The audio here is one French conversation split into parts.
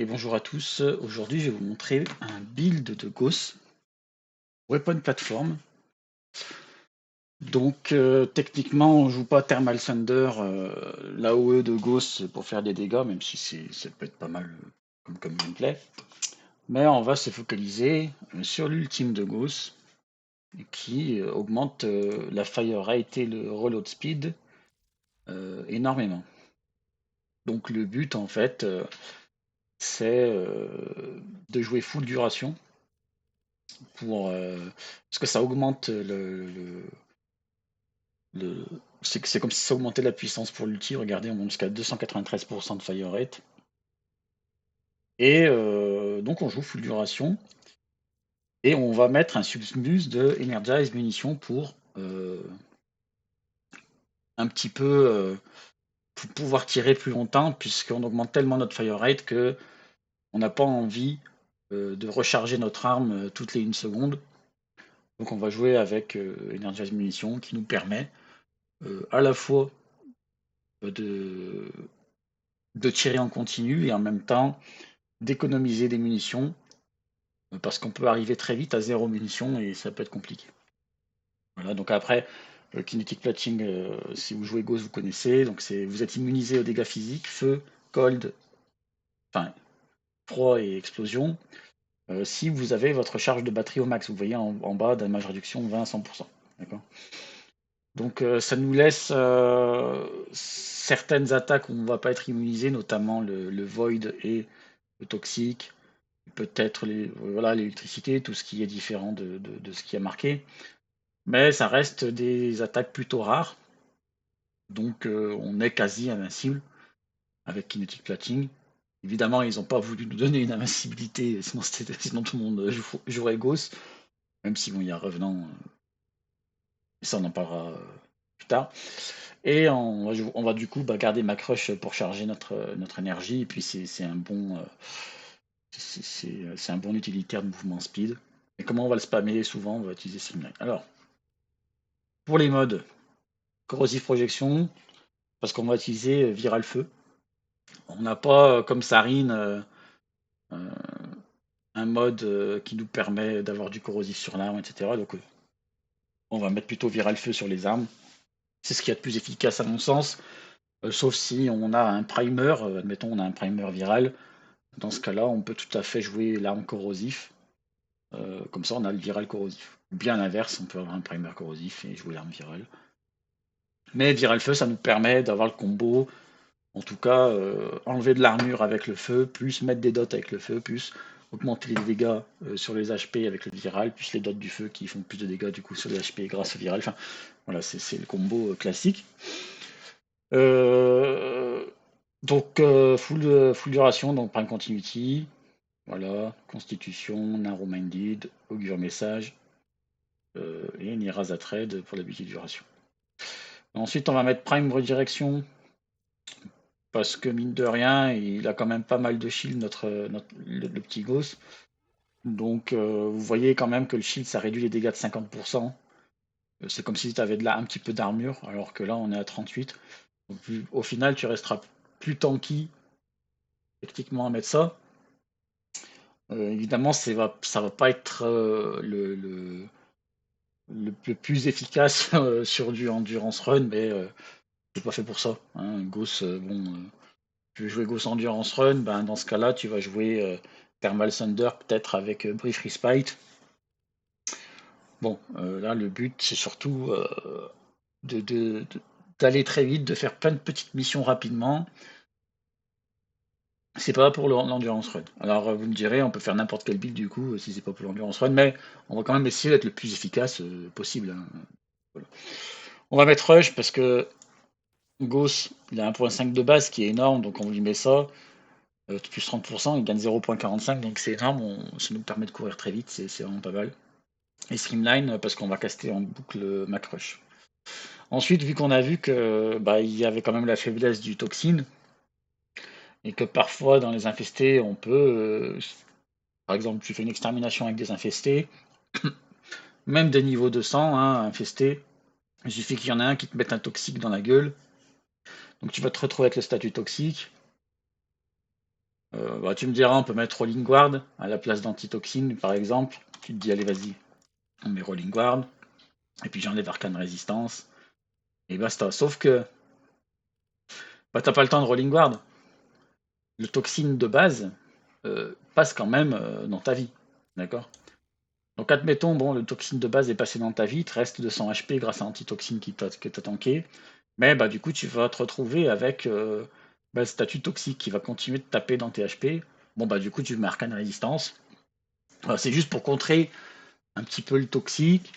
Et bonjour à tous, aujourd'hui je vais vous montrer un build de Gauss Weapon Platform. Donc techniquement on joue pas Thermal Thunder, l'AOE de Gauss pour faire des dégâts, même si ça peut être pas mal comme gameplay. Mais on va se focaliser sur l'ultime de Gauss qui augmente la fire rate et le reload speed énormément. Donc le but en fait c'est de jouer full duration parce que ça augmente le c'est comme si ça augmentait la puissance pour l'ulti. Regardez, on monte jusqu'à 293% de fire rate. Et donc on joue full duration. Et on va mettre un subsmuse de Energize munitions pour un petit peu pour pouvoir tirer plus longtemps, puisqu'on augmente tellement notre fire rate que on n'a pas envie de recharger notre arme toutes les 1 seconde. Donc on va jouer avec Energize munitions qui nous permet à la fois de tirer en continu et en même temps d'économiser des munitions parce qu'on peut arriver très vite à 0 munitions et ça peut être compliqué. Voilà, donc après, Kinetic Plating, si vous jouez Ghost, vous connaissez. Donc vous êtes immunisé aux dégâts physiques, feu, cold, enfin froid et explosion. Si vous avez votre charge de batterie au max, vous voyez en bas, damage réduction 20 à 100%. D'accord. Donc ça nous laisse certaines attaques où on ne va pas être immunisé, notamment le Void et le Toxique, peut-être voilà, l'électricité, tout ce qui est différent de ce qui a marqué. Mais ça reste des attaques plutôt rares, donc on est quasi invincible avec Kinetic Plating. Évidemment, ils n'ont pas voulu nous donner une invincibilité, sinon tout le monde jouerait Ghost, même si bon, il y a Revenant, ça on en parlera plus tard. Et on va du coup garder ma crush pour charger notre énergie, et puis c'est un bon c'est un bon utilitaire de mouvement speed. Et comment on va le spammer? Souvent on va utiliser Streamline. Alors, pour les modes, corrosive projection, parce qu'on va utiliser Viral Feu. On n'a pas, comme Sarine, euh, un mode qui nous permet d'avoir du corrosif sur l'arme, etc. Donc on va mettre plutôt Viral Feu sur les armes. C'est ce qu'il y a de plus efficace à mon sens, sauf si on a un primer, admettons on a un primer viral. Dans ce cas-là, on peut tout à fait jouer l'arme corrosif. Comme ça, on a le viral corrosif. Ou bien l'inverse, on peut avoir un primer corrosif et jouer l'arme virale. Mais viral feu, ça nous permet d'avoir le combo. En tout cas, enlever de l'armure avec le feu, plus mettre des dots avec le feu, plus augmenter les dégâts sur les HP avec le viral, plus les dots du feu qui font plus de dégâts du coup sur les HP grâce au viral. Enfin, voilà, c'est le combo classique. Euh, donc, full duration, donc prime continuity. Voilà, constitution, narrow-minded, augure message et Niraza trade pour la petite duration. Ensuite, on va mettre prime redirection parce que mine de rien, il a quand même pas mal de shield, le petit Ghost. Donc vous voyez quand même que le shield ça réduit les dégâts de 50%. C'est comme si tu avais un petit peu d'armure, alors que là on est à 38. Donc, au final, tu resteras plus tanky techniquement à mettre ça. Évidemment, ça va pas être le plus efficace sur du endurance run, mais c'est pas fait pour ça. Hein. Ghost, tu veux jouer Ghost Endurance Run, ben, dans ce cas-là, tu vas jouer Thermal Thunder, peut-être avec Brief Respite. Bon, là, le but, c'est surtout d'aller très vite, de faire plein de petites missions rapidement. C'est pas pour l'endurance run. Alors, vous me direz, on peut faire n'importe quel build du coup, si c'est pas pour l'endurance run, mais on va quand même essayer d'être le plus efficace possible. Hein. Voilà. On va mettre Rush parce que Gauss, il a 1.5 de base qui est énorme, donc on lui met ça. Plus 30%, il gagne 0.45, donc c'est énorme, ça nous permet de courir très vite, c'est vraiment pas mal. Et Streamline, parce qu'on va caster en boucle Macrush. Ensuite, vu qu'on a vu que il y avait quand même la faiblesse du toxine, et que parfois dans les infestés, on peut, par exemple, tu fais une extermination avec des infestés, même des niveaux de sang, hein, infestés, il suffit qu'il y en ait un qui te mette un toxique dans la gueule, donc tu vas te retrouver avec le statut toxique, Bah, tu me diras, on peut mettre Rolling Guard à la place d'Antitoxine, par exemple. Tu te dis, allez, vas-y, on met Rolling Guard. Et puis j'enlève Arcane Résistance. Et basta. Sauf que bah, t'as pas le temps de Rolling Guard. Le toxine de base passe quand même dans ta vie. D'accord. Donc admettons, bon, le toxine de base est passé dans ta vie, il te reste 200 HP grâce à Antitoxine que t'as tanké. Mais bah, du coup, tu vas te retrouver avec le statut toxique qui va continuer de taper dans tes HP. Bon, bah, du coup, tu mets Arcane Résistance. C'est juste pour contrer un petit peu le toxique,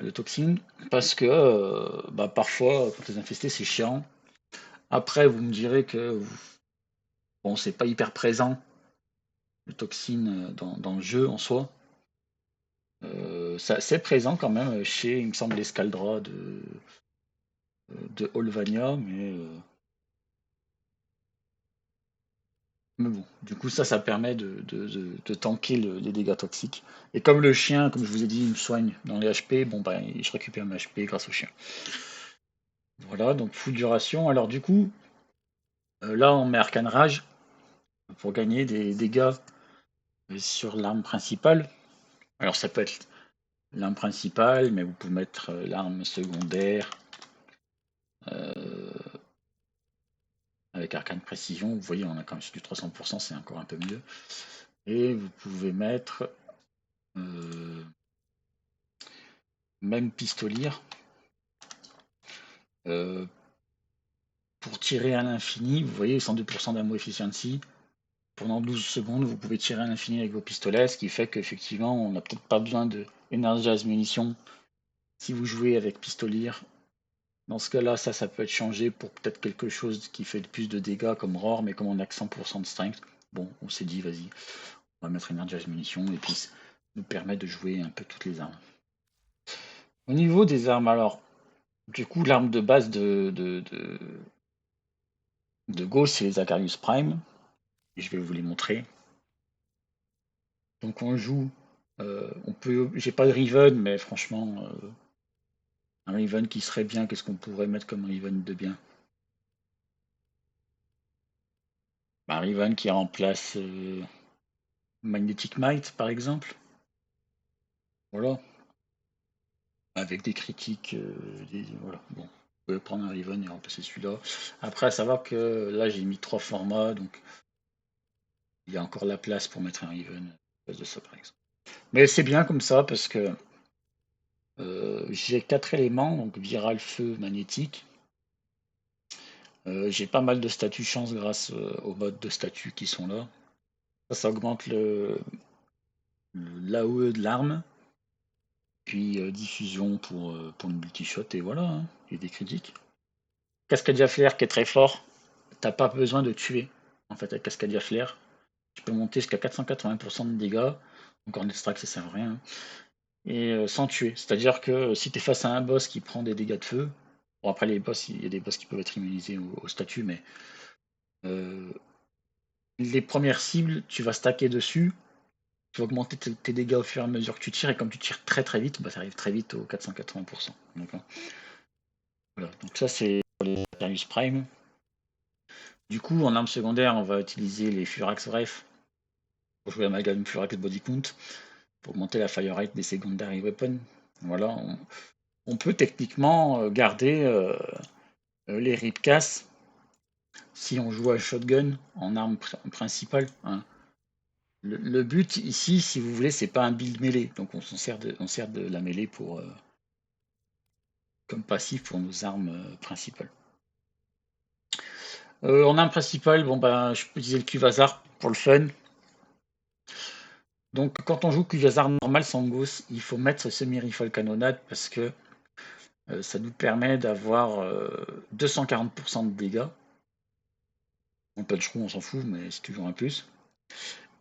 le toxine, parce que bah, parfois, quand t'es infesté, c'est chiant. Après, vous me direz que bon, c'est pas hyper présent, le toxine dans le jeu en soi. C'est assez présent quand même chez, il me semble, les Scaldra de Olvania, mais bon, du coup, ça permet de tanker les dégâts toxiques. Et comme le chien, comme je vous ai dit, il me soigne dans les HP, bon, bah, je récupère mes HP grâce au chien. Voilà, donc full duration. Alors, du coup, là, on met Arcane Rage pour gagner des dégâts sur l'arme principale. Alors, ça peut être l'arme principale, mais vous pouvez mettre l'arme secondaire avec Arcane Précision. Vous voyez, on a quand même du 300%, c'est encore un peu mieux. Et vous pouvez mettre même pistolière pour tirer à l'infini. Vous voyez, 102% d'ammo efficiency. Pendant 12 secondes, vous pouvez tirer à l'infini avec vos pistolets, ce qui fait qu'effectivement, on n'a peut-être pas besoin de Energize munitions si vous jouez avec pistolière. Dans ce cas-là, ça peut être changé pour peut-être quelque chose qui fait plus de dégâts comme Roar, mais comme on a que 100% de strength, bon, on s'est dit, vas-y, on va mettre Energize munitions et puis ça nous permet de jouer un peu toutes les armes. Au niveau des armes, alors, du coup, l'arme de base de Go, c'est les Acarius Prime. Et je vais vous les montrer. Donc on joue, j'ai pas de Riven, mais franchement, un Riven qui serait bien, qu'est-ce qu'on pourrait mettre comme Riven de bien? Un Riven qui remplace Magnetic Might, par exemple. Voilà. Avec des critiques, voilà. Bon, vous pouvez prendre un Riven et remplacer celui-là. Après, à savoir que là, j'ai mis 3 formats, donc il y a encore la place pour mettre un Riven à la place de ça, par exemple. Mais c'est bien comme ça parce que j'ai 4 éléments, donc viral, feu, magnétique. J'ai pas mal de statuts chance grâce aux modes de statuts qui sont là. Ça augmente l'AOE de l'arme, puis diffusion pour une multi-shot, et voilà, hein, et des critiques. Cascadia Flare qui est très fort, t'as pas besoin de tuer en fait avec Cascadia Flare. Tu peux monter jusqu'à 480% de dégâts, donc en extract ça sert à rien, et sans tuer. C'est-à-dire que si tu es face à un boss qui prend des dégâts de feu, bon après les boss, il y a des boss qui peuvent être immunisés au statut, mais les premières cibles, tu vas stacker dessus, tu vas augmenter tes dégâts au fur et à mesure que tu tires, et comme tu tires très très vite, bah, ça arrive très vite aux 480%. D'accord. Voilà, donc ça c'est pour les Acarius Prime. Du coup, en arme secondaire, on va utiliser les Furax Bref pour jouer Amalgam Furax Body Count, pour augmenter la fire rate des secondary weapons. Voilà, on peut techniquement garder les Ripcas si on joue à shotgun en arme principale. Hein. Le but ici, si vous voulez, c'est pas un build mêlée. Donc on sert de la mêlée pour, comme passif pour nos armes principales. En arme principale, bon ben, je peux utiliser le Cuvazar pour le fun. Donc quand on joue Cuvazar normal sans Gauss, il faut mettre semi-rifle canonnade parce que ça nous permet d'avoir 240% de dégâts. En punch-roux, on s'en fout, mais c'est toujours un plus.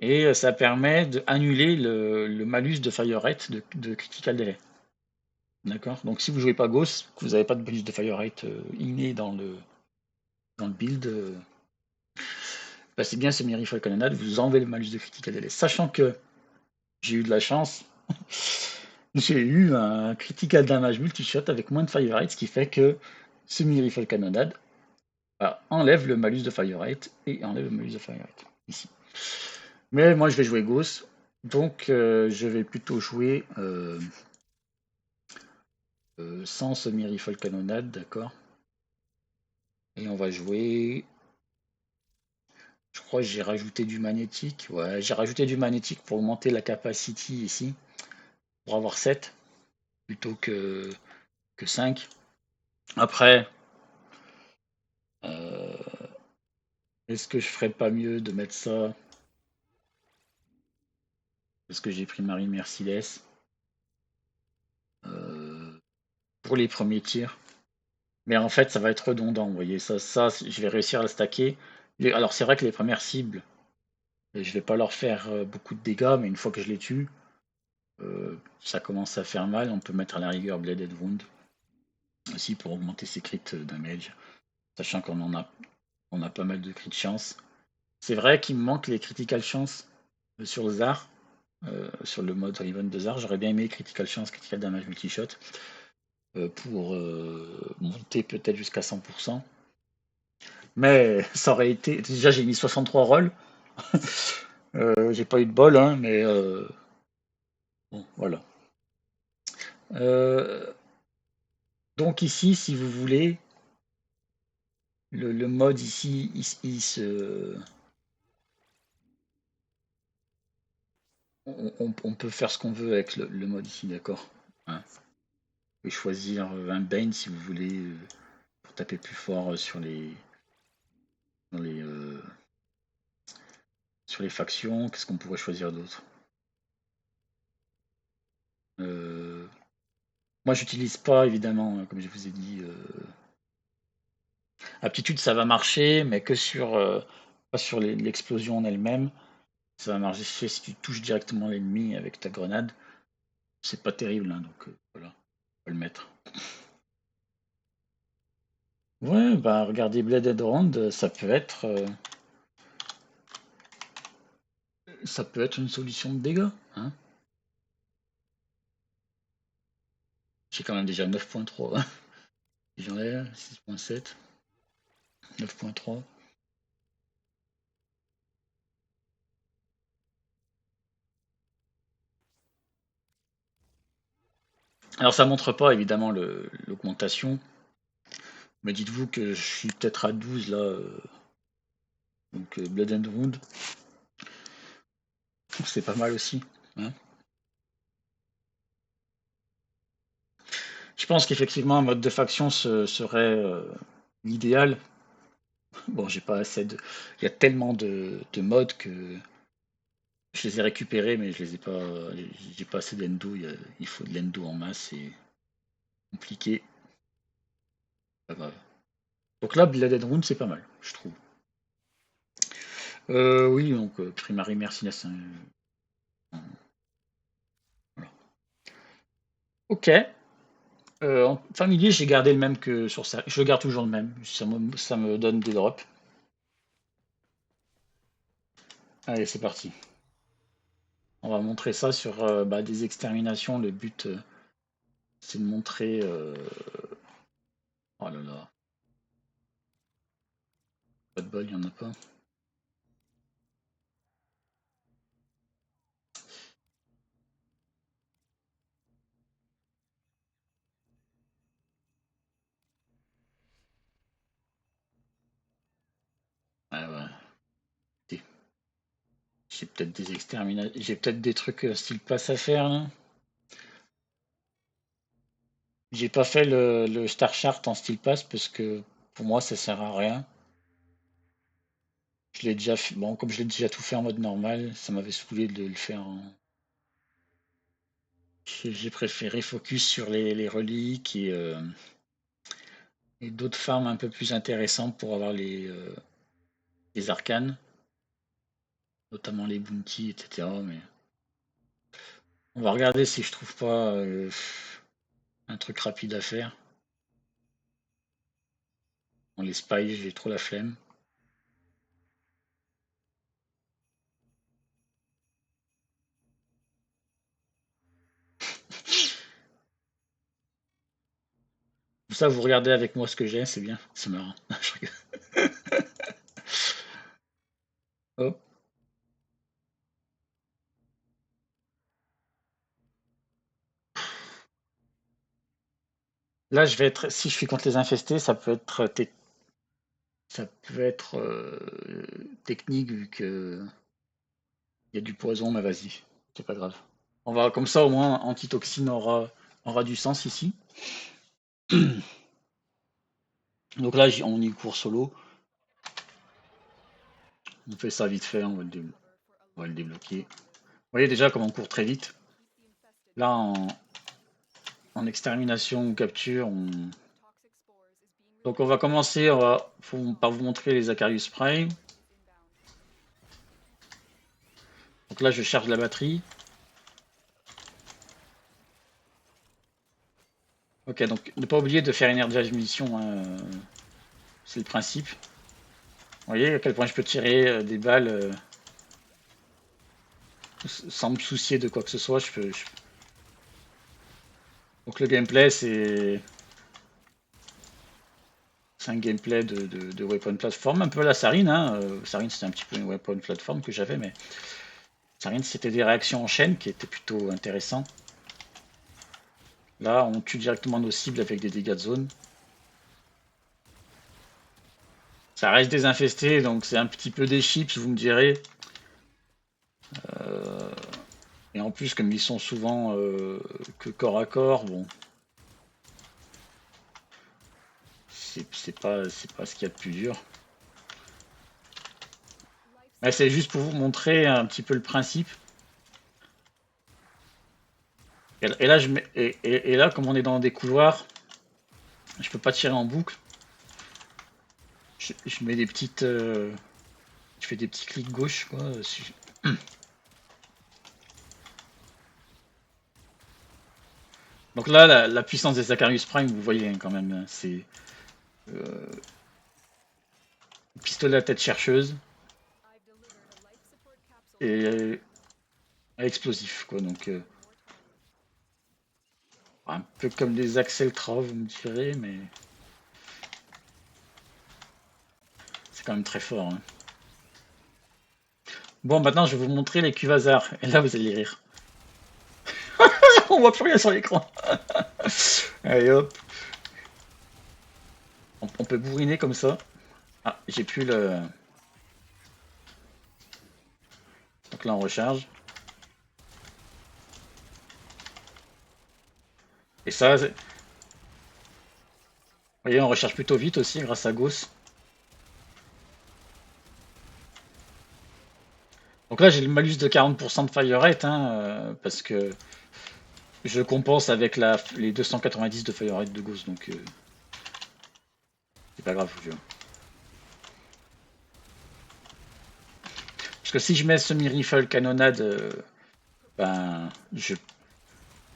Et ça permet d'annuler le malus de fire rate de critical delay. D'accord. Donc si vous jouez pas Ghost, que vous n'avez pas de bonus de fire rate inné dans le build, bah c'est bien semi-rifle canonnade, vous enlevez le malus de critical delay. Sachant que j'ai eu de la chance, j'ai eu un critical damage multi-shot avec moins de fire rate, ce qui fait que semi-rifle canonnade, Bah, enlève le malus de fire rate et enlève le malus de fire rate. Ici. Mais moi, je vais jouer Gauss. Donc, je vais plutôt jouer sans semi-rifle canonnade, d'accord. Et on va jouer. Je crois que j'ai rajouté du magnétique. Ouais, j'ai rajouté du magnétique pour augmenter la capacity ici. Pour avoir 7 plutôt que 5. Après, euh, est-ce que je ferais pas mieux de mettre ça parce que j'ai pris Marie Merciless euh, pour les premiers tirs. Mais en fait, ça va être redondant, vous voyez. Ça, je vais réussir à le stacker. Alors, c'est vrai que les premières cibles, je vais pas leur faire beaucoup de dégâts, mais une fois que je les tue, ça commence à faire mal. On peut mettre à la rigueur Bladed Wound aussi pour augmenter ses crits damage, sachant on a pas mal de crits de chance. C'est vrai qu'il me manque les critical chance sur Zar, sur le mode Riven de Zar. J'aurais bien aimé critical chance, critical damage multishot pour monter peut-être jusqu'à 100%. Mais ça aurait été. Déjà, j'ai mis 63 rolls. J'ai pas eu de bol, hein, mais bon, voilà. Euh, donc ici, si vous voulez, le mode ici, on peut faire ce qu'on veut avec le mode ici, d'accord. Hein. Vous pouvez choisir un Bane si vous voulez pour taper plus fort dans les, sur les factions. Qu'est-ce qu'on pourrait choisir d'autre? Euh, Moi, j'utilise pas évidemment, comme je vous ai dit. Aptitude, ça va marcher, mais que sur pas sur l'explosion en elle-même. Ça va marcher si tu touches directement l'ennemi avec ta grenade. C'est pas terrible, hein, donc voilà, on va le mettre. Ouais, bah regardez Bladed Round, ça peut être une solution de dégâts. Hein. J'ai quand même déjà 9.3. J'en ai 6.7, 9.3. Alors ça montre pas évidemment l'augmentation, mais dites-vous que je suis peut-être à 12 là, donc Blood and Wound, c'est pas mal aussi. Hein. Je pense qu'effectivement un mode de faction serait l'idéal. Bon, j'ai pas assez de. Il y a tellement de modes que je les ai récupérés, mais je les ai pas. J'ai pas assez d'endo. Il faut de l'endo en masse, c'est compliqué. Pas grave. Donc là, Blood and Wound, c'est pas mal, je trouve. Oui, donc Primary Merciless. Hein, voilà. Ok. En familier, j'ai gardé le même que sur ça. Je garde toujours le même. Ça me donne des drops. Allez, c'est parti. On va montrer ça sur des exterminations. Le but, c'est de montrer. Oh là là, pas de bol, il n'y en a pas. Ah ouais. J'ai peut-être des exterminations. J'ai peut-être des trucs style passe à faire là. J'ai pas fait le Star Chart en style pass parce que pour moi ça sert à rien. Je l'ai déjà fait. Bon, comme je l'ai déjà tout fait en mode normal, ça m'avait saoulé de le faire en. J'ai préféré focus sur les reliques et d'autres farms un peu plus intéressantes pour avoir les arcanes, notamment les bounties, etc. Mais on va regarder si je trouve pas un truc rapide à faire. Bon, les spies, j'ai trop la flemme. Pour ça, vous regardez avec moi ce que j'ai, c'est bien, c'est marrant. Je rigole. Hop. Là, je vais être, si je suis contre les infestés, ça peut être technique vu que il y a du poison, mais vas-y, c'est pas grave. On va comme ça au moins antitoxine aura du sens ici. Donc là, on y court solo. On fait ça vite fait, on va le débloquer. Vous voyez déjà comment on court très vite. Là, en extermination ou capture, donc on va commencer par vous montrer les Acarius Prime. Donc là, je charge la batterie. Ok, donc ne pas oublier de faire Energize Munition, hein, c'est le principe. Vous voyez à quel point je peux tirer des balles sans me soucier de quoi que ce soit. Donc le gameplay, c'est un gameplay de weapon platform, un peu à la Sarine. Hein. Sarine, c'était un petit peu une weapon platform que j'avais, mais Sarine, c'était des réactions en chaîne qui étaient plutôt intéressants. Là, on tue directement nos cibles avec des dégâts de zone. Ça reste des infestés, donc c'est un petit peu des chips, vous me direz. Euh, et en plus, comme ils sont souvent que corps à corps, bon, c'est pas ce qu'il y a de plus dur. Mais c'est juste pour vous montrer un petit peu le principe. Et là, et là, comme on est dans des couloirs, je peux pas tirer en boucle. Je mets des petites, je fais des petits clics gauche, quoi. Donc là, la puissance des Zacharias Prime, vous voyez hein, quand même, hein, c'est euh, pistolet à tête chercheuse et explosif, quoi. Donc un peu comme des Axel Tra, vous me direz, mais c'est quand même très fort. Hein. Bon, maintenant, je vais vous montrer les Cuvasars. Et là, vous allez rire. On voit plus rien sur l'écran. Allez hop. On peut bourriner comme ça. Ah, j'ai plus le. Donc là, on recharge. Et ça, vous voyez, on recharge plutôt vite aussi grâce à Gauss. Donc là, j'ai le malus de 40% de fire rate, hein, parce que je compense avec les 290 de fire rate de Gauss, donc c'est pas grave. Parce que si je mets semi-rifle canonnade, ben, je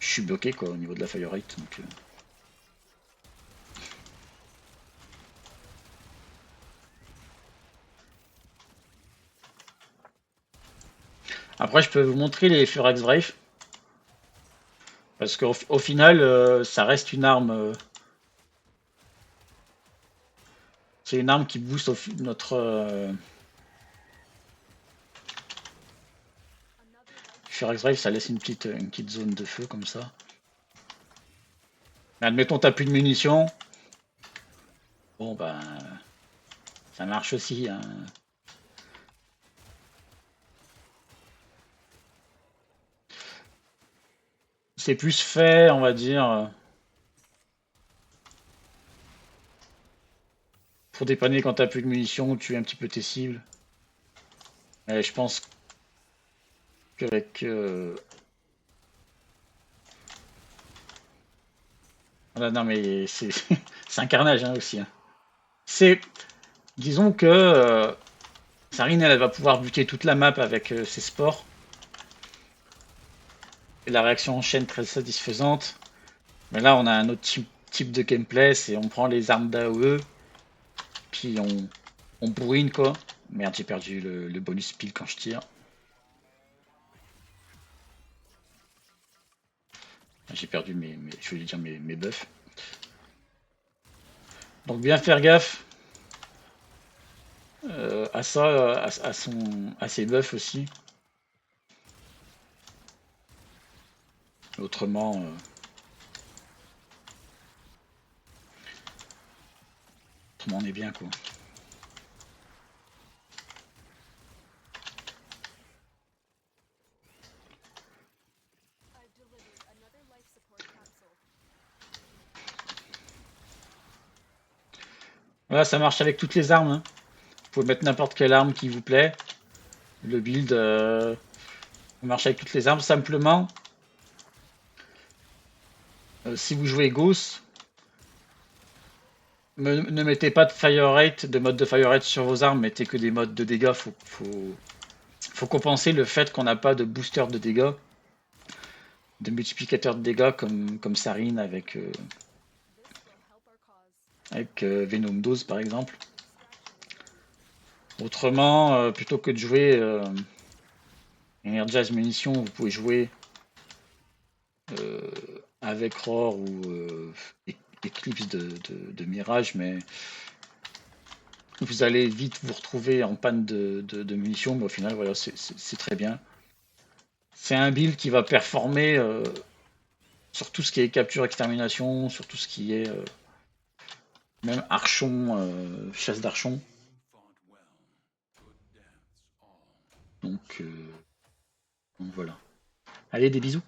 suis bloqué quoi, au niveau de la fire rate. Donc, Après, je peux vous montrer les Furax Brave, parce qu'au final, ça reste une arme. C'est une arme qui booste notre. Furax Brave, ça laisse une petite zone de feu comme ça. Mais admettons, t'as plus de munitions. Bon, ben, ça marche aussi. Hein. C'est plus fait, on va dire, pour dépanner quand t'as plus de munitions, tuer un petit peu tes cibles. Et je pense qu'avec. Ah non, mais c'est c'est un carnage hein, aussi. Hein. C'est. Disons que Sarine, elle va pouvoir buter toute la map avec ses sports. Et la réaction en chaîne très satisfaisante. Mais là, on a un autre type de gameplay, c'est on prend les armes d'AOE, puis on bourrine quoi. Merde, j'ai perdu le bonus pile quand je tire. J'ai perdu je voulais dire mes buffs. Donc bien faire gaffe. à ça, à ses buffs aussi. Autrement, autrement on est bien quoi. Voilà, ça marche avec toutes les armes, hein. Vous pouvez mettre n'importe quelle arme qui vous plaît. Le build marche avec toutes les armes. Simplement, si vous jouez Gauss, ne mettez pas de fire rate, de mode de fire rate sur vos armes, mettez que des modes de dégâts. Faut compenser le fait qu'on n'a pas de booster de dégâts, de multiplicateur de dégâts comme Sarin avec, Venom 12 par exemple. Autrement, plutôt que de jouer Energize Munitions, vous pouvez jouer avec Roar ou Eclipse de Mirage, mais vous allez vite vous retrouver en panne de munitions, mais au final, voilà, c'est très bien. C'est un build qui va performer sur tout ce qui est capture, extermination, sur tout ce qui est même archon, chasse d'archon. Donc, donc voilà. Allez, des bisous.